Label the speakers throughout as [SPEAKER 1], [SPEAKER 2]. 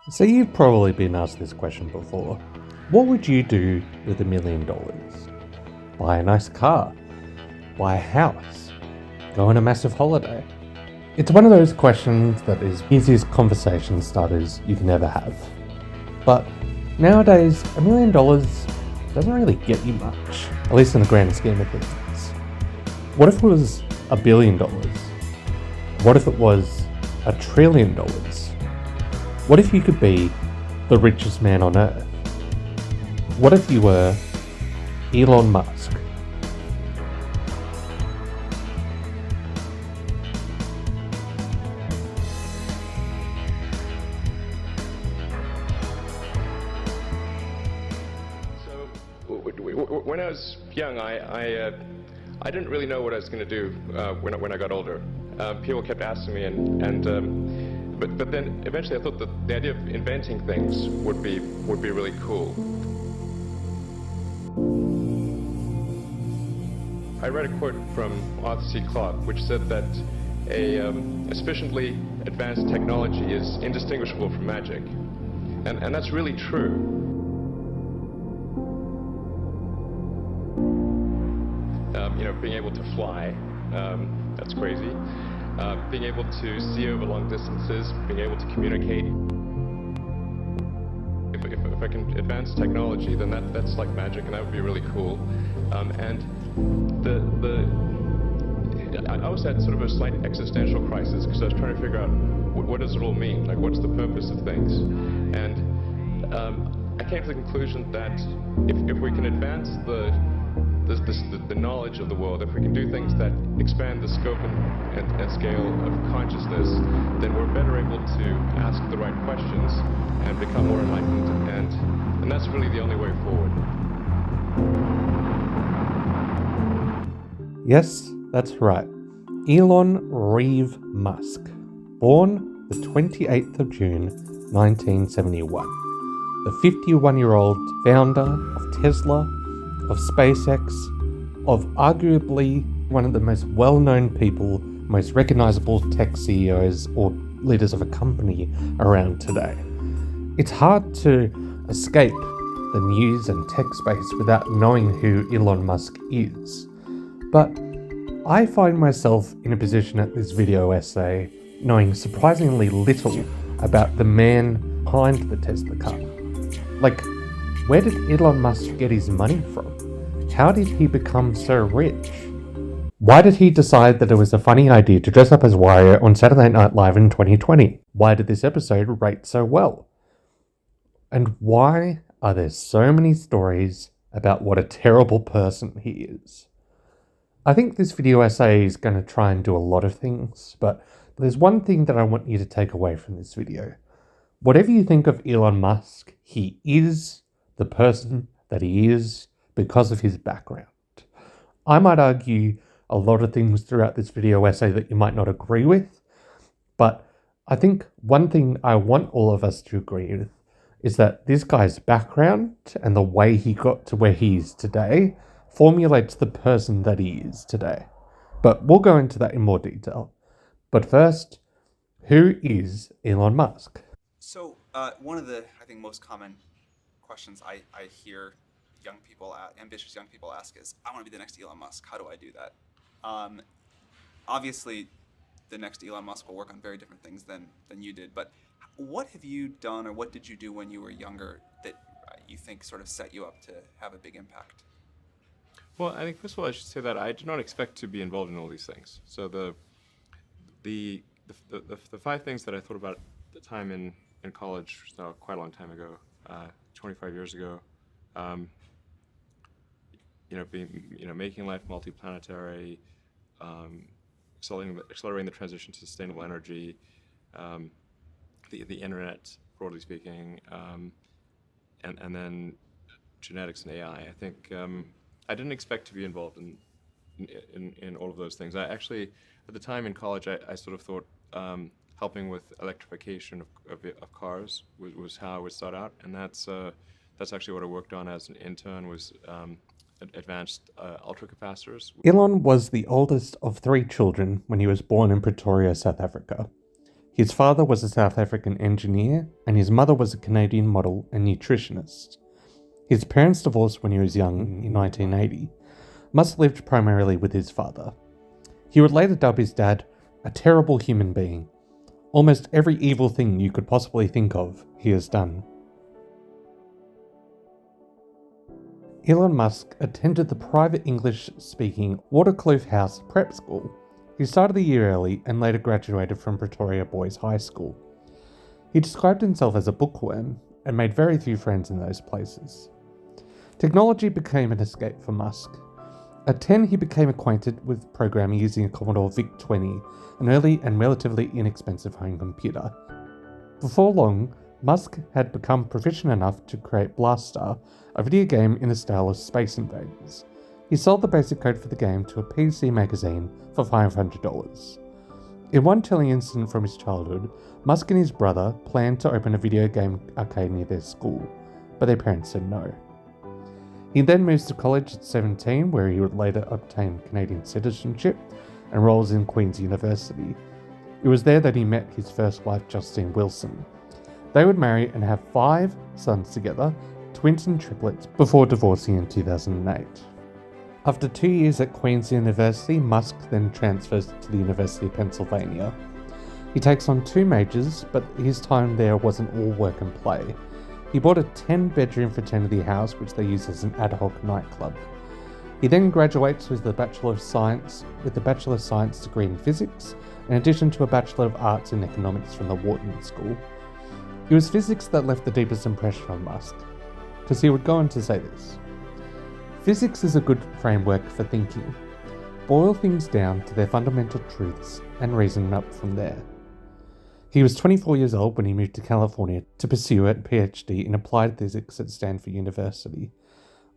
[SPEAKER 1] So you've probably been asked this question before. What would you do with $1 million? Buy a nice car? Buy a house? Go on a massive holiday? It's one of those questions that is the easiest conversation starters you can ever have. But nowadays, $1 million doesn't really get you much, at least in the grand scheme of things. What if it was $1 billion? What if it was $1 trillion? What if you could be the richest man on earth? What if you were Elon Musk?
[SPEAKER 2] When I was young, I didn't really know what I was going to do when I got older. People kept asking me, but then eventually I thought that the idea of inventing things would be really cool. I read a quote from Arthur C. Clarke, which said that a sufficiently advanced technology is indistinguishable from magic, and that's really true. Being able to fly, that's crazy. Being able to see over long distances, being able to communicate. If I can advance technology, then that's like magic, and that would be really cool. And I was at sort of a slight existential crisis because I was trying to figure out what does it all mean? Like, what's the purpose of things? And I came to the conclusion that if we can advance the knowledge of the world, if we can do things that expand the scope and scale of consciousness, then we're better able to ask the right questions and become more enlightened, and that's really the only way forward.
[SPEAKER 1] Yes, that's right. Elon Reeve Musk, born the 28th of June 1971. The 51-year-old founder of Tesla, of SpaceX, of arguably one of the most well-known people, most recognizable tech CEOs or leaders of a company around today. It's hard to escape the news and tech space without knowing who Elon Musk is. But I find myself in a position at this video essay knowing surprisingly little about the man behind the Tesla car. Like, where did Elon Musk get his money from? How did he become so rich? Why did he decide that it was a funny idea to dress up as Wario on Saturday Night Live in 2020? Why did this episode rate so well? And why are there so many stories about what a terrible person he is? I think this video essay is going to try and do a lot of things, but there's one thing that I want you to take away from this video. Whatever you think of Elon Musk, he is the person that he is because of his background. I might argue a lot of things throughout this video essay that you might not agree with, but I think one thing I want all of us to agree with is that this guy's background and the way he got to where he is today formulates the person that he is today. But we'll go into that in more detail. But first, who is Elon Musk?
[SPEAKER 3] So one of the, I think, most common questions I hear ambitious young people ask is, I want to be the next Elon Musk. How do I do that? Obviously, the next Elon Musk will work on very different things than you did. But what have you done, or what did you do when you were younger that you think sort of set you up to have a big impact?
[SPEAKER 2] Well, I think first of all I should say that I did not expect to be involved in all these things. So the 5 things that I thought about at the time in college, so quite a long time ago, 25 years ago. Making life multiplanetary, accelerating the transition to sustainable energy, the internet, broadly speaking, and then genetics and AI. I think I didn't expect to be involved in all of those things. I actually, at the time in college, I sort of thought helping with electrification of cars was how I would start out, and that's actually what I worked on as an intern, was advanced ultracapacitors.
[SPEAKER 1] Elon was the oldest of 3 children when he was born in Pretoria, South Africa. His father was a South African engineer, and his mother was a Canadian model and nutritionist. His parents divorced when he was young in 1980. Musk lived primarily with his father. He would later dub his dad a terrible human being. Almost every evil thing you could possibly think of, he has done. Elon Musk attended the private English-speaking Waterkloof House prep school. He started the year early and later graduated from Pretoria Boys High School. He described himself as a bookworm and made very few friends in those places. Technology became an escape for Musk. At 10, he became acquainted with programming using a Commodore VIC-20, an early and relatively inexpensive home computer. Before long, Musk had become proficient enough to create Blaster, a video game in the style of Space Invaders. He sold the basic code for the game to a PC magazine for $500. In one telling incident from his childhood, Musk and his brother planned to open a video game arcade near their school, but their parents said no. He then moves to college at 17, where he would later obtain Canadian citizenship and enrolls in Queen's University. It was there that he met his first wife, Justine Wilson. They would marry and have 5 sons together, twins and triplets, before divorcing in 2008. After 2 years at Queen's University, Musk then transfers to the University of Pennsylvania. He takes on 2 majors, but his time there wasn't all work and play. He bought a 10-bedroom fraternity house which they use as an ad hoc nightclub. He then graduates with a Bachelor of Science degree in physics, in addition to a Bachelor of Arts in economics from the Wharton School. It was physics that left the deepest impression on Musk, because he would go on to say this: "Physics is a good framework for thinking. Boil things down to their fundamental truths and reason up from there." He was 24 years old when he moved to California to pursue a PhD in applied physics at Stanford University.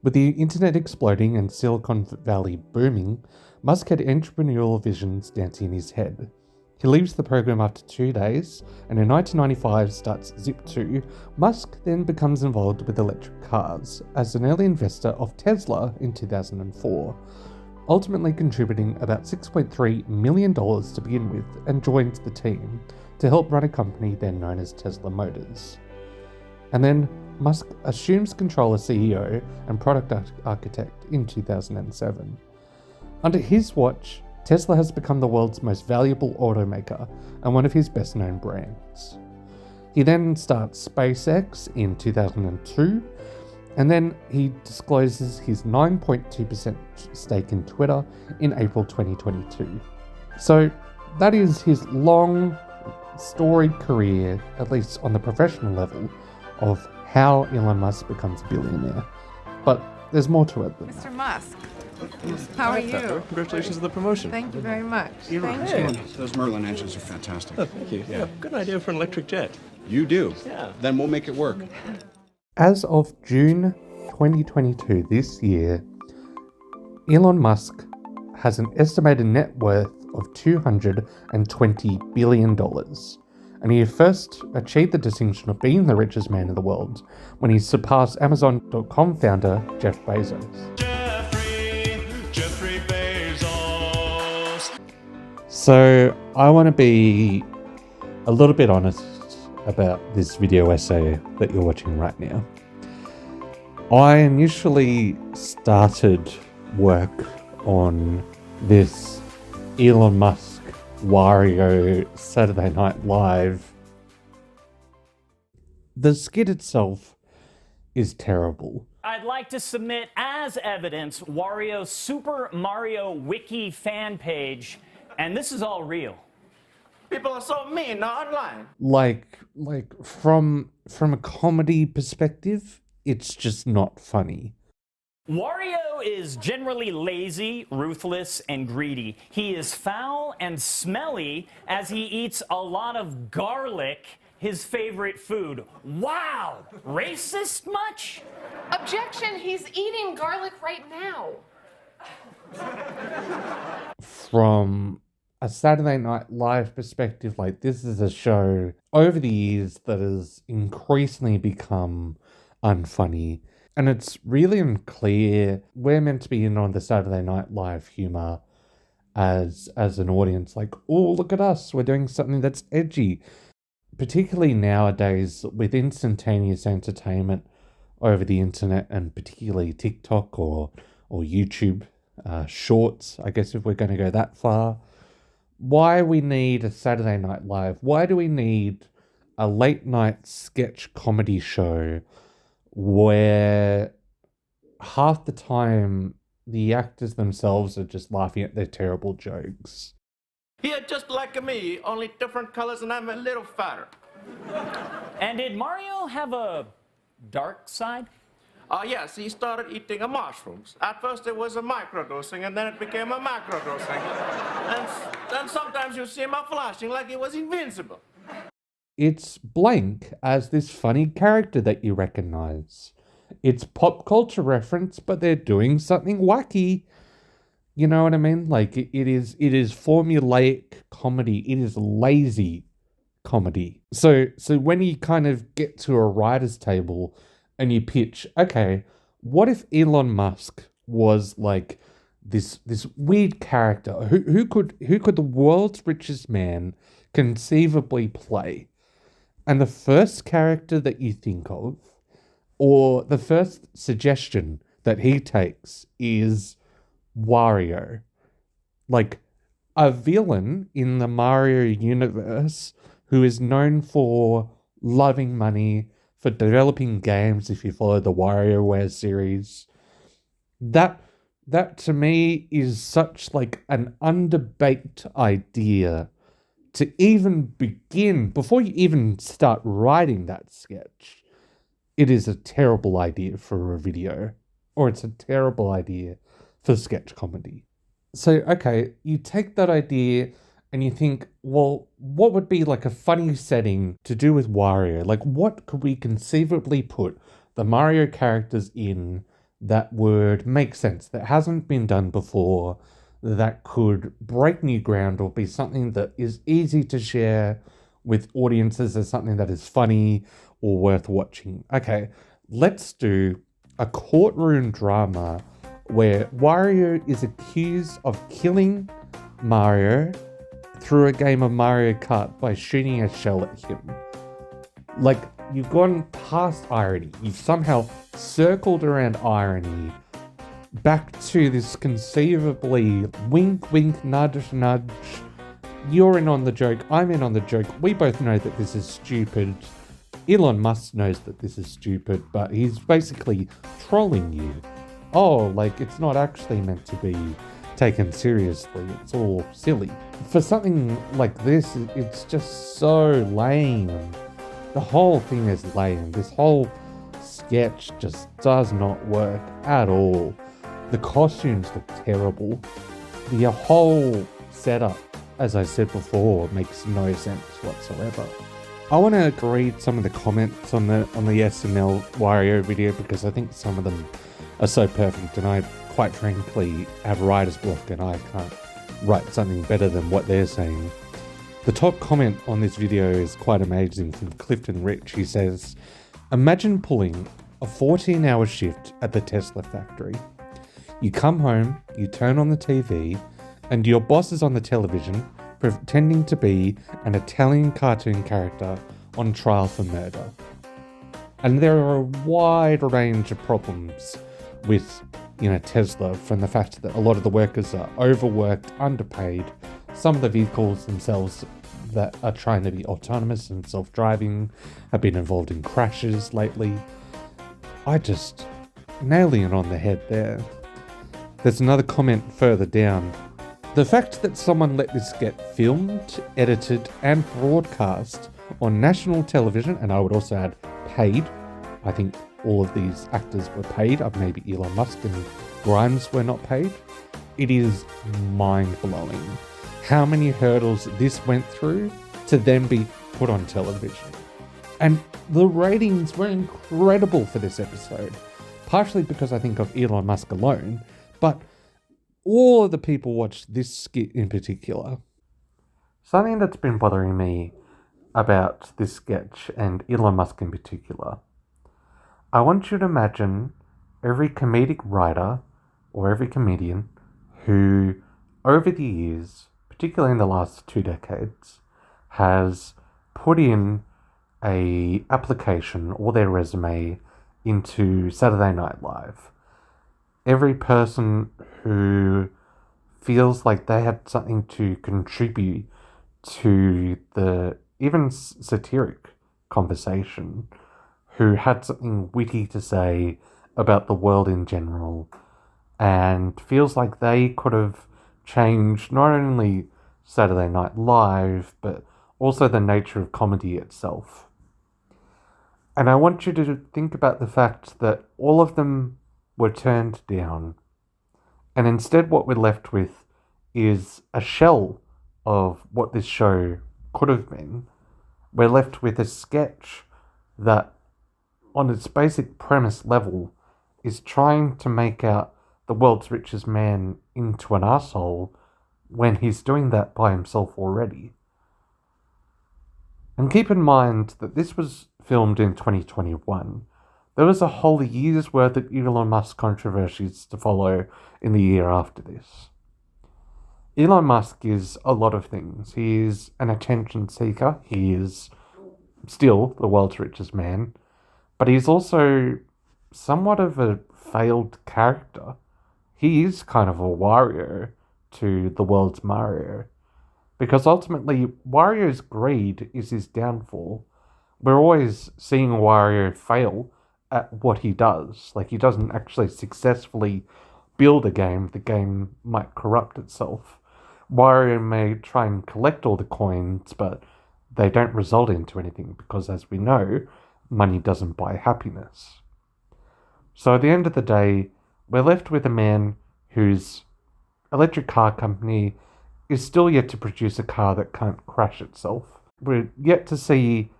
[SPEAKER 1] With the internet exploding and Silicon Valley booming, Musk had entrepreneurial visions dancing in his head. He leaves the program after 2 days, and in 1995 starts Zip2. Musk then becomes involved with electric cars as an early investor of Tesla in 2004, ultimately contributing about $6.3 million to begin with, and joins the team to help run a company then known as Tesla Motors. And then Musk assumes control as CEO and product architect in 2007. Under his watch, Tesla has become the world's most valuable automaker and one of his best known brands. He then starts SpaceX in 2002, and then he discloses his 9.2% stake in Twitter in April 2022. So that is his long, storied career, at least on the professional level, of how Elon Musk becomes a billionaire. But there's more to it than that.
[SPEAKER 4] Mr. Musk, how are you?
[SPEAKER 2] Congratulations on the promotion.
[SPEAKER 4] Thank you very much. Thank
[SPEAKER 2] Hey.
[SPEAKER 4] you.
[SPEAKER 5] Those Merlin engines are fantastic.
[SPEAKER 2] Oh, thank you. Yeah, good idea for an electric jet.
[SPEAKER 5] You do?
[SPEAKER 2] Yeah.
[SPEAKER 5] Then we'll make it work.
[SPEAKER 1] As of June 2022 this year, Elon Musk has an estimated net worth of $220 billion. And he first achieved the distinction of being the richest man in the world when he surpassed Amazon.com founder Jeff Bezos.
[SPEAKER 6] Jeffrey Bezos.
[SPEAKER 1] So I want to be a little bit honest about this video essay that you're watching right now. I initially started work on this Elon Musk Wario Saturday Night Live. The skit itself is terrible.
[SPEAKER 7] I'd like to submit as evidence Wario's Super Mario Wiki fan page, and this is all real.
[SPEAKER 6] People are so mean online.
[SPEAKER 1] Like from a comedy perspective, it's just not funny.
[SPEAKER 7] Wario is generally lazy, ruthless, and greedy. He is foul and smelly as he eats a lot of garlic, his favorite food. Wow! Racist much?
[SPEAKER 8] Objection, he's eating garlic right now.
[SPEAKER 1] From a Saturday Night Live perspective, like, this is a show over the years that has increasingly become unfunny. And it's really unclear. We're meant to be in on the Saturday Night Live humor, as an audience. Like, oh, look at us, we're doing something that's edgy. Particularly nowadays with instantaneous entertainment over the internet, and particularly TikTok or YouTube shorts, I guess if we're going to go that far. Why we need a Saturday Night Live? Why do we need a late night sketch comedy show where half the time the actors themselves are just laughing at their terrible jokes?
[SPEAKER 6] You're just like me, only different colors and I'm a little fatter.
[SPEAKER 7] And did Mario have a dark side?
[SPEAKER 6] Yes, he started eating mushrooms. At first it was a microdosing and then it became a macrodosing. And then sometimes you see him flashing like he was invincible.
[SPEAKER 1] It's Blank as this funny character that you recognize. It's pop culture reference, but they're doing something wacky. You know what I mean? Like, it is formulaic comedy. It is lazy comedy. So when you kind of get to a writer's table and you pitch, okay, what if Elon Musk was like this weird character? Who could the world's richest man conceivably play? And the first character that you think of, or the first suggestion that he takes, is Wario. Like, a villain in the Mario universe who is known for loving money, for developing games, if you follow the WarioWare series. That to me is such like an underbaked idea to even begin, before you even start writing that sketch. It is a terrible idea for a video, or it's a terrible idea for sketch comedy. So, okay, you take that idea and you think, well, what would be like a funny setting to do with Wario? Like, what could we conceivably put the Mario characters in that would make sense, that hasn't been done before, that could break new ground or be something that is easy to share with audiences as something that is funny or worth watching? Okay, let's do a courtroom drama where Wario is accused of killing Mario through a game of Mario Kart by shooting a shell at him. Like, you've gone past irony. You've somehow circled around irony back to this conceivably wink, wink, nudge, nudge. You're in on the joke. I'm in on the joke. We both know that this is stupid. Elon Musk knows that this is stupid, but he's basically trolling you. Oh, like, it's not actually meant to be taken seriously. It's all silly. For something like this, it's just so lame. The whole thing is lame. This whole sketch just does not work at all. The costumes look terrible. The whole setup, as I said before, makes no sense whatsoever. I want to read some of the comments on the SNL Wario video, because I think some of them are so perfect, and I quite frankly have writer's block and I can't write something better than what they're saying. The top comment on this video is quite amazing, from Clifton Rich. He says, "Imagine pulling a 14-hour shift at the Tesla factory. You come home, you turn on the TV, and your boss is on the television pretending to be an Italian cartoon character on trial for murder. And there are a wide range of problems with, Tesla, from the fact that a lot of the workers are overworked, underpaid. Some of the vehicles themselves that are trying to be autonomous and self-driving have been involved in crashes lately." I just nailing it on the head there. There's another comment further down. "The fact that someone let this get filmed, edited, and broadcast on national television," and I would also add paid. I think all of these actors were paid. Maybe Elon Musk and Grimes were not paid. It is mind-blowing how many hurdles this went through to then be put on television. And the ratings were incredible for this episode, partially because I think of Elon Musk alone, but all of the people watched this skit in particular. Something that's been bothering me about this sketch, and Elon Musk in particular, I want you to imagine every comedic writer or every comedian who over the years, particularly in the last 2 decades, has put in a application or their resume into Saturday Night Live. Every person who feels like they had something to contribute to the even satiric conversation, who had something witty to say about the world in general, and feels like they could have changed not only Saturday Night Live, but also the nature of comedy itself. And I want you to think about the fact that all of them were turned down, and instead what we're left with is a shell of what this show could have been. We're left with a sketch that, on its basic premise level, is trying to make out the world's richest man into an asshole when he's doing that by himself already. And keep in mind that this was filmed in 2021. There was a whole year's worth of Elon Musk controversies to follow in the year after this. Elon Musk is a lot of things. He is an attention seeker. He is still the world's richest man. But he's also somewhat of a failed character. He is kind of a Wario to the world's Mario. Because ultimately, Wario's greed is his downfall. We're always seeing Wario fail at what he does. Like, he doesn't actually successfully build a game. The game might corrupt itself. Wario may try and collect all the coins, but they don't result into anything because, as we know, money doesn't buy happiness. So at the end of the day, we're left with a man whose electric car company is still yet to produce a car that can't crash itself. We're yet to see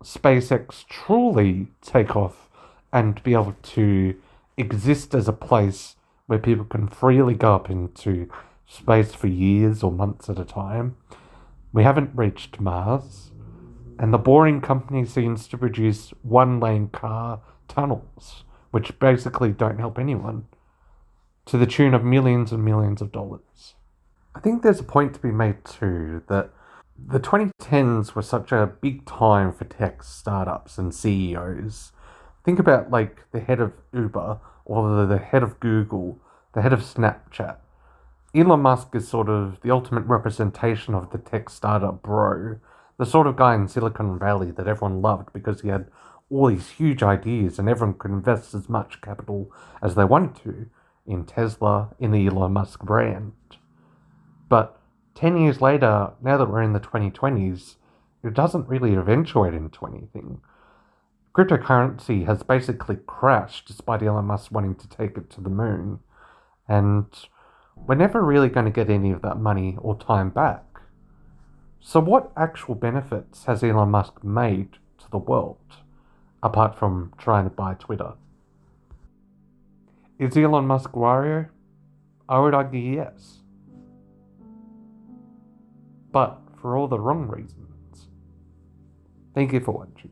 [SPEAKER 1] SpaceX truly take off and be able to exist as a place where people can freely go up into space for years or months at a time. We haven't reached Mars, and the boring company seems to produce one-lane car tunnels, which basically don't help anyone, to the tune of millions and millions of dollars. I think there's a point to be made too that the 2010s were such a big time for tech startups and CEOs. Think about like the head of Uber or the head of Google, the head of Snapchat. Elon Musk is sort of the ultimate representation of the tech startup bro, the sort of guy in Silicon Valley that everyone loved because he had all these huge ideas and everyone could invest as much capital as they wanted to in Tesla, in the Elon Musk brand. But 10 years later, now that we're in the 2020s, it doesn't really eventuate into anything. Cryptocurrency has basically crashed despite Elon Musk wanting to take it to the moon. And we're never really going to get any of that money or time back. So what actual benefits has Elon Musk made to the world, apart from trying to buy Twitter? Is Elon Musk Wario? I would argue yes. But for all the wrong reasons. Thank you for watching.